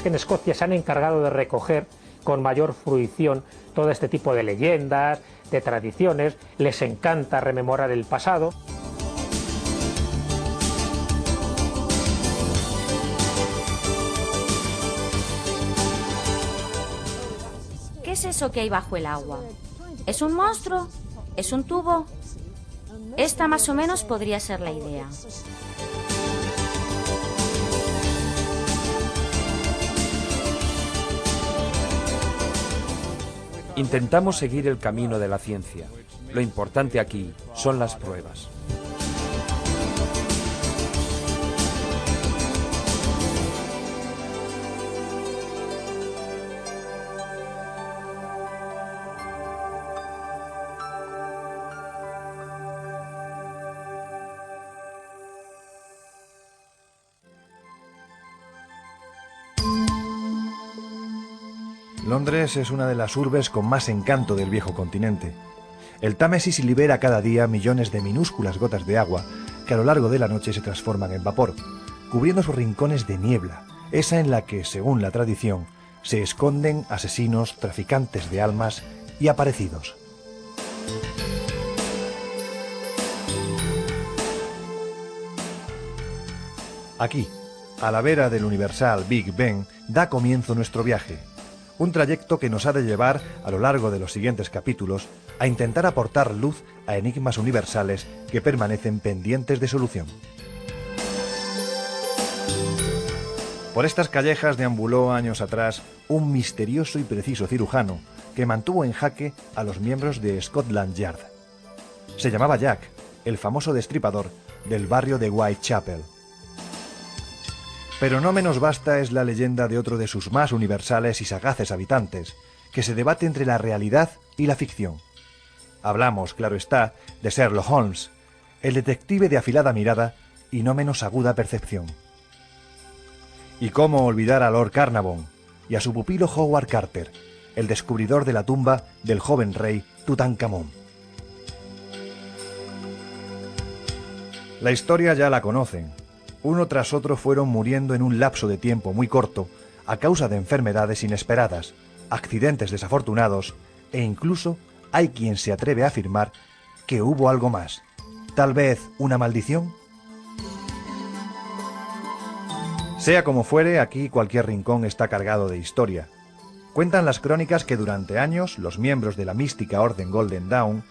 que en Escocia se han encargado de recoger con mayor fruición todo este tipo de leyendas, de tradiciones. Les encanta rememorar el pasado. ¿Qué es eso que hay bajo el agua? ¿Es un monstruo? ¿Es un tubo? Esta más o menos podría ser la idea. Intentamos seguir el camino de la ciencia. Lo importante aquí son las pruebas. Londres es una de las urbes con más encanto del viejo continente. El Támesis libera cada día millones de minúsculas gotas de agua que a lo largo de la noche se transforman en vapor, cubriendo sus rincones de niebla, esa en la que, según la tradición, se esconden asesinos, traficantes de almas y aparecidos. Aquí, a la vera del universal Big Ben, da comienzo nuestro viaje. Un trayecto que nos ha de llevar, a lo largo de los siguientes capítulos, a intentar aportar luz a enigmas universales que permanecen pendientes de solución. Por estas callejas deambuló años atrás un misterioso y preciso cirujano que mantuvo en jaque a los miembros de Scotland Yard. Se llamaba Jack, el famoso destripador del barrio de Whitechapel. Pero no menos vasta es la leyenda de otro de sus más universales y sagaces habitantes, que se debate entre la realidad y la ficción. Hablamos, claro está, de Sherlock Holmes, el detective de afilada mirada y no menos aguda percepción. Y cómo olvidar a Lord Carnarvon y a su pupilo Howard Carter, el descubridor de la tumba del joven rey Tutankamón. La historia ya la conocen. Uno tras otro fueron muriendo en un lapso de tiempo muy corto a causa de enfermedades inesperadas, accidentes desafortunados e incluso hay quien se atreve a afirmar que hubo algo más. ¿Tal vez una maldición? Sea como fuere, aquí cualquier rincón está cargado de historia. Cuentan las crónicas que durante años los miembros de la mística Orden Golden Dawn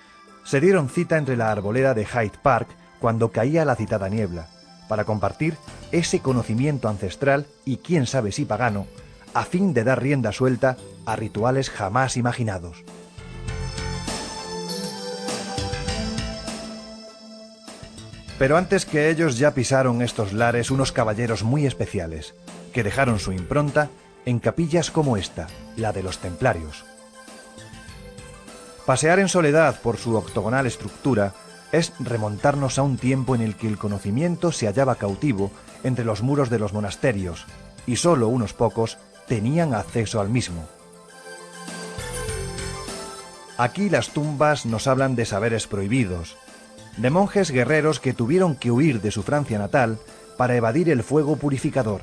se dieron cita entre la arboleda de Hyde Park cuando caía la citada niebla, para compartir ese conocimiento ancestral y quién sabe si pagano, a fin de dar rienda suelta a rituales jamás imaginados. Pero antes que ellos ya pisaron estos lares unos caballeros muy especiales, que dejaron su impronta en capillas como esta, la de los Templarios. Pasear en soledad por su octogonal estructura es remontarnos a un tiempo en el que el conocimiento se hallaba cautivo entre los muros de los monasterios, y solo unos pocos tenían acceso al mismo. Aquí las tumbas nos hablan de saberes prohibidos, de monjes guerreros que tuvieron que huir de su Francia natal para evadir el fuego purificador,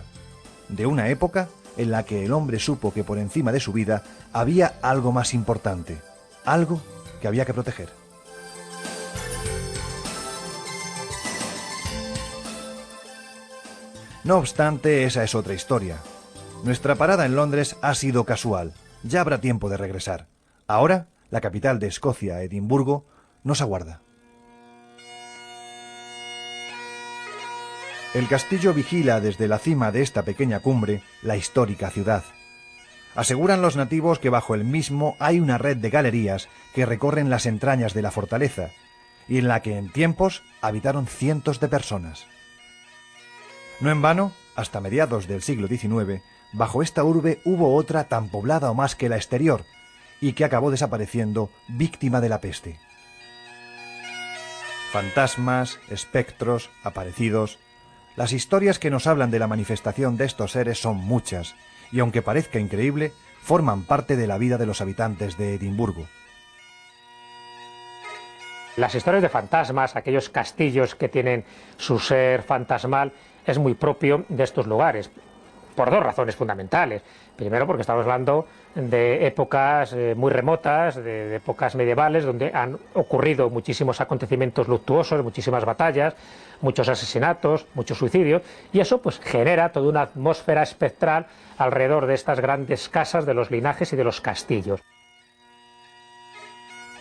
de una época en la que el hombre supo que por encima de su vida había algo más importante, algo que había que proteger. No obstante, esa es otra historia. Nuestra parada en Londres ha sido casual. Ya habrá tiempo de regresar. Ahora, la capital de Escocia, Edimburgo, nos aguarda. El castillo vigila desde la cima de esta pequeña cumbre la histórica ciudad. Aseguran los nativos que bajo el mismo hay una red de galerías que recorren las entrañas de la fortaleza y en la que en tiempos habitaron cientos de personas. No en vano, hasta mediados del siglo XIX, bajo esta urbe hubo otra tan poblada o más que la exterior, y que acabó desapareciendo víctima de la peste. Fantasmas, espectros, aparecidos... Las historias que nos hablan de la manifestación de estos seres son muchas, y aunque parezca increíble, forman parte de la vida de los habitantes de Edimburgo. Las historias de fantasmas, aquellos castillos que tienen su ser fantasmal, es muy propio de estos lugares. por dos razones fundamentales. Primero, porque estamos hablando de épocas muy remotas, de épocas medievales, donde han ocurrido muchísimos acontecimientos luctuosos, muchísimas batallas, muchos asesinatos, muchos suicidios, y eso pues genera toda una atmósfera espectral alrededor de estas grandes casas, de los linajes y de los castillos.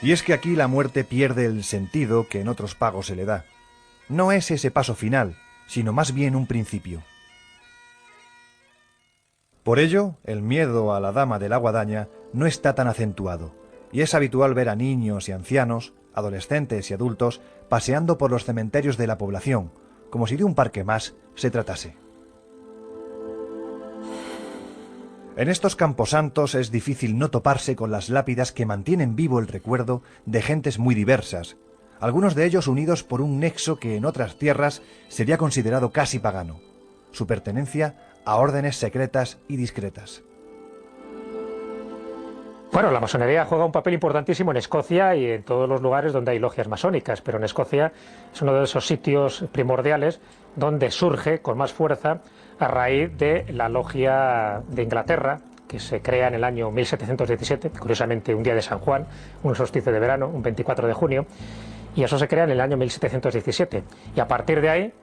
Y es que aquí la muerte pierde el sentido que en otros pagos se le da. No es ese paso final, sino más bien un principio. Por ello, el miedo a la dama de la guadaña no está tan acentuado, y es habitual ver a niños y ancianos, adolescentes y adultos, paseando por los cementerios de la población, como si de un parque más se tratase. En estos camposantos es difícil no toparse con las lápidas que mantienen vivo el recuerdo de gentes muy diversas, algunos de ellos unidos por un nexo que en otras tierras sería considerado casi pagano, su pertenencia a órdenes secretas y discretas. Bueno, la masonería juega un papel importantísimo en Escocia y en todos los lugares donde hay logias masónicas, pero en Escocia es uno de esos sitios primordiales donde surge con más fuerza a raíz de la logia de Inglaterra, que se crea en el año 1717, curiosamente un día de San Juan, un solsticio de verano, un 24 de junio, y eso se crea en el año 1717. Y a partir de ahí,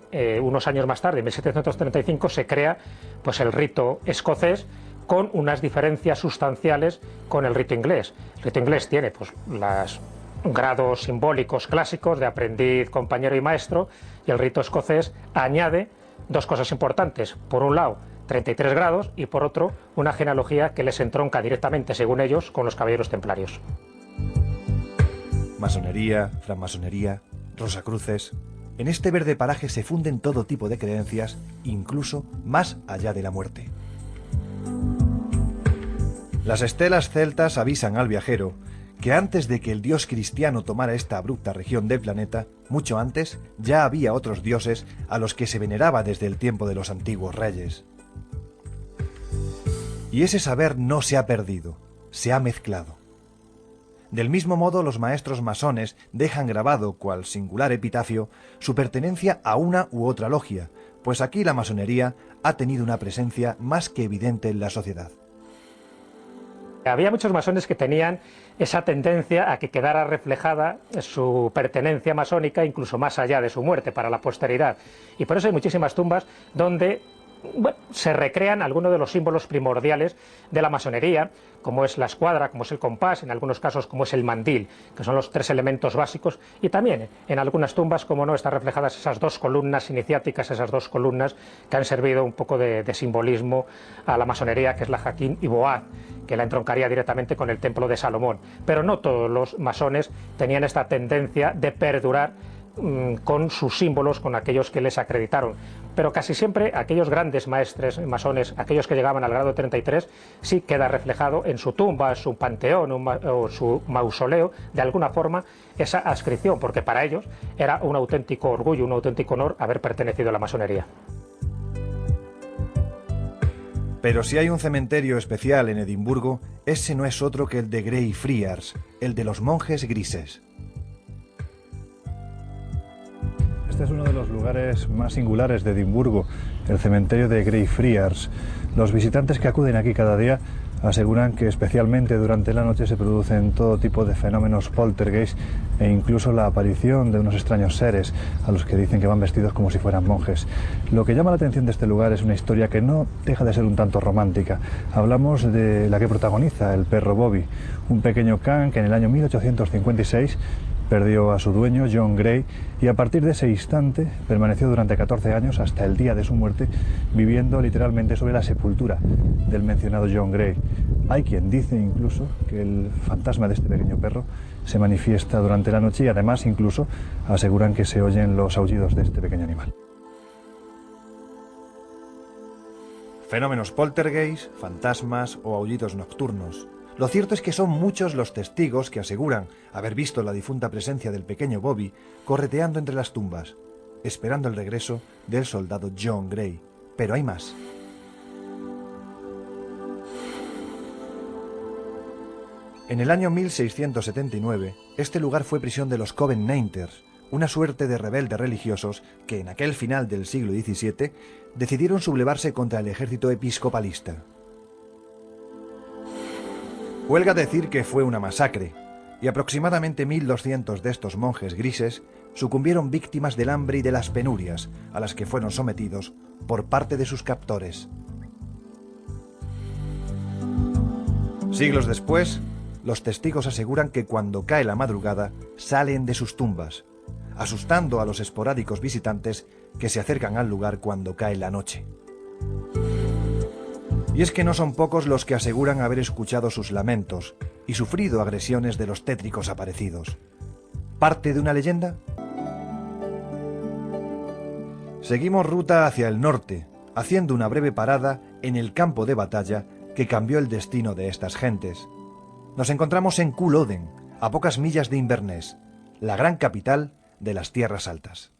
unos años más tarde, en 1735, se crea pues, el rito escocés, con unas diferencias sustanciales con el rito inglés. El rito inglés tiene pues, los grados simbólicos clásicos de aprendiz, compañero y maestro, y el rito escocés añade dos cosas importantes. Por un lado, 33 grados, y por otro, una genealogía que les entronca directamente, según ellos, con los caballeros templarios. Masonería, francmasonería, rosacruces... En este verde paraje se funden todo tipo de creencias, incluso más allá de la muerte. Las estelas celtas avisan al viajero que antes de que el dios cristiano tomara esta abrupta región del planeta, mucho antes, ya había otros dioses a los que se veneraba desde el tiempo de los antiguos reyes. Y ese saber no se ha perdido, se ha mezclado. Del mismo modo, los maestros masones dejan grabado, cual singular epitafio, su pertenencia a una u otra logia, pues aquí la masonería ha tenido una presencia más que evidente en la sociedad. Había muchos masones que tenían esa tendencia a que quedara reflejada su pertenencia masónica incluso más allá de su muerte para la posteridad. Y por eso hay muchísimas tumbas donde se recrean algunos de los símbolos primordiales de la masonería, como es la escuadra, como es el compás, en algunos casos como es el mandil, que son los tres elementos básicos, y también en algunas tumbas, como no, están reflejadas esas dos columnas iniciáticas, esas dos columnas que han servido un poco de simbolismo a la masonería, que es la Jaquín y Boaz, que la entroncaría directamente con el templo de Salomón. Pero no todos los masones tenían esta tendencia de perdurar con sus símbolos, con aquellos que les acreditaron, pero casi siempre aquellos grandes maestres masones, aquellos que llegaban al grado 33, sí queda reflejado en su tumba, su panteón o su mausoleo, de alguna forma, esa adscripción, porque para ellos era un auténtico orgullo, un auténtico honor haber pertenecido a la masonería. Pero si hay un cementerio especial en Edimburgo, ese no es otro que el de Greyfriars, el de los monjes grises. Este es uno de los lugares más singulares de Edimburgo, el cementerio de Greyfriars. Los visitantes que acuden aquí cada día aseguran que especialmente durante la noche se producen todo tipo de fenómenos poltergeist e incluso la aparición de unos extraños seres a los que dicen que van vestidos como si fueran monjes. Lo que llama la atención de este lugar es una historia que no deja de ser un tanto romántica. Hablamos de la que protagoniza el perro Bobby, un pequeño can que en el año 1856 perdió a su dueño, John Gray, y a partir de ese instante permaneció durante 14 años hasta el día de su muerte, viviendo literalmente sobre la sepultura del mencionado John Gray. Hay quien dice incluso que el fantasma de este pequeño perro se manifiesta durante la noche y además incluso aseguran que se oyen los aullidos de este pequeño animal. Fenómenos poltergeist, fantasmas o aullidos nocturnos. Lo cierto es que son muchos los testigos que aseguran haber visto la difunta presencia del pequeño Bobby correteando entre las tumbas, esperando el regreso del soldado John Gray. Pero hay más. En el año 1679, este lugar fue prisión de los Covenanters, una suerte de rebeldes religiosos que en aquel final del siglo XVII decidieron sublevarse contra el ejército episcopalista. Huelga decir que fue una masacre, y aproximadamente 1200 de estos monjes grises sucumbieron víctimas del hambre y de las penurias a las que fueron sometidos por parte de sus captores. Siglos después, los testigos aseguran que cuando cae la madrugada salen de sus tumbas, asustando a los esporádicos visitantes que se acercan al lugar cuando cae la noche. Y es que no son pocos los que aseguran haber escuchado sus lamentos y sufrido agresiones de los tétricos aparecidos. ¿Parte de una leyenda? Seguimos ruta hacia el norte, haciendo una breve parada en el campo de batalla que cambió el destino de estas gentes. Nos encontramos en Culloden, a pocas millas de Inverness, la gran capital de las Tierras Altas.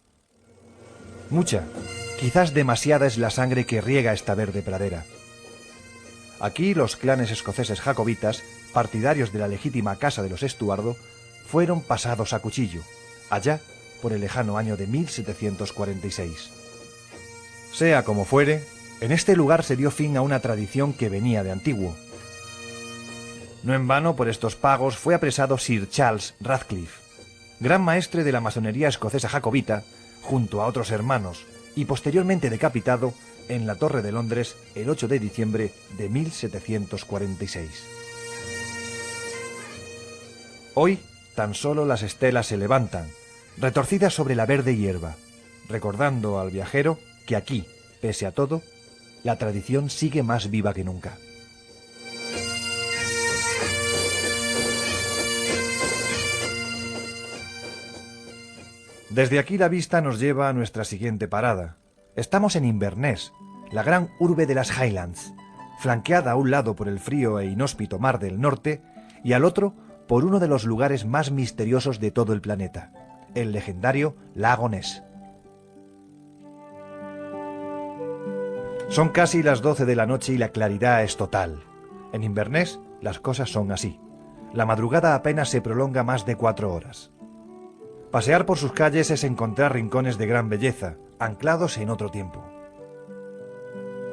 Mucha, quizás demasiada es la sangre que riega esta verde pradera. Aquí los clanes escoceses jacobitas, partidarios de la legítima casa de los Estuardo, fueron pasados a cuchillo, allá por el lejano año de 1746. Sea como fuere, en este lugar se dio fin a una tradición que venía de antiguo. No en vano por estos pagos fue apresado Sir Charles Radcliffe, gran maestre de la masonería escocesa jacobita, junto a otros hermanos, y posteriormente decapitado en la Torre de Londres el 8 de diciembre de 1746. Hoy tan solo las estelas se levantan, retorcidas sobre la verde hierba, recordando al viajero que aquí, pese a todo, la tradición sigue más viva que nunca. Desde aquí la vista nos lleva a nuestra siguiente parada. Estamos en Inverness, la gran urbe de las Highlands, flanqueada a un lado por el frío e inhóspito mar del norte y al otro por uno de los lugares más misteriosos de todo el planeta, el legendario Lago Ness. Son casi las 12 de la noche y la claridad es total. En Inverness las cosas son así. La madrugada apenas se prolonga más de 4 horas. Pasear por sus calles es encontrar rincones de gran belleza, anclados en otro tiempo.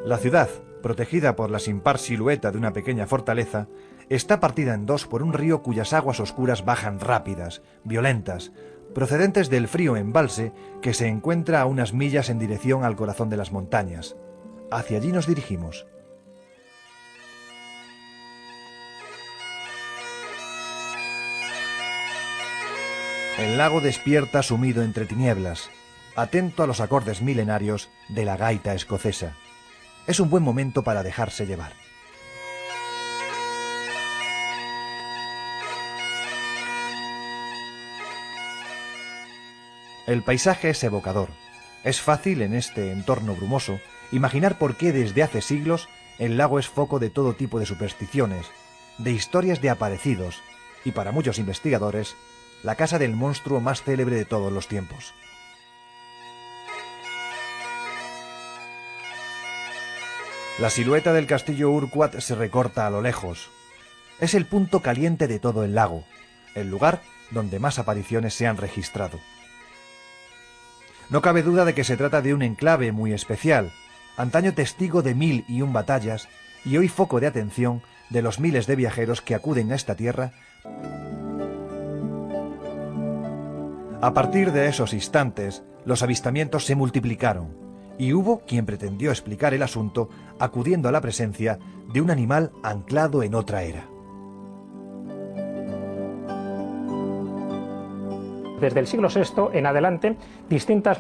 La ciudad, protegida por la sin par silueta de una pequeña fortaleza, está partida en dos por un río cuyas aguas oscuras bajan rápidas, violentas, procedentes del frío embalse que se encuentra a unas millas en dirección al corazón de las montañas. Hacia allí nos dirigimos. El lago despierta sumido entre tinieblas, atento a los acordes milenarios de la gaita escocesa. Es un buen momento para dejarse llevar. El paisaje es evocador. Es fácil, en este entorno brumoso, imaginar por qué desde hace siglos el lago es foco de todo tipo de supersticiones, de historias de aparecidos y, para muchos investigadores, la casa del monstruo más célebre de todos los tiempos. La silueta del castillo Urquhart se recorta a lo lejos. Es el punto caliente de todo el lago, el lugar donde más apariciones se han registrado. No cabe duda de que se trata de un enclave muy especial, antaño testigo de 1001 batallas y hoy foco de atención de los miles de viajeros que acuden a esta tierra. A partir de esos instantes, los avistamientos se multiplicaron y hubo quien pretendió explicar el asunto acudiendo a la presencia de un animal anclado en otra era. Desde el siglo VI en adelante, distintas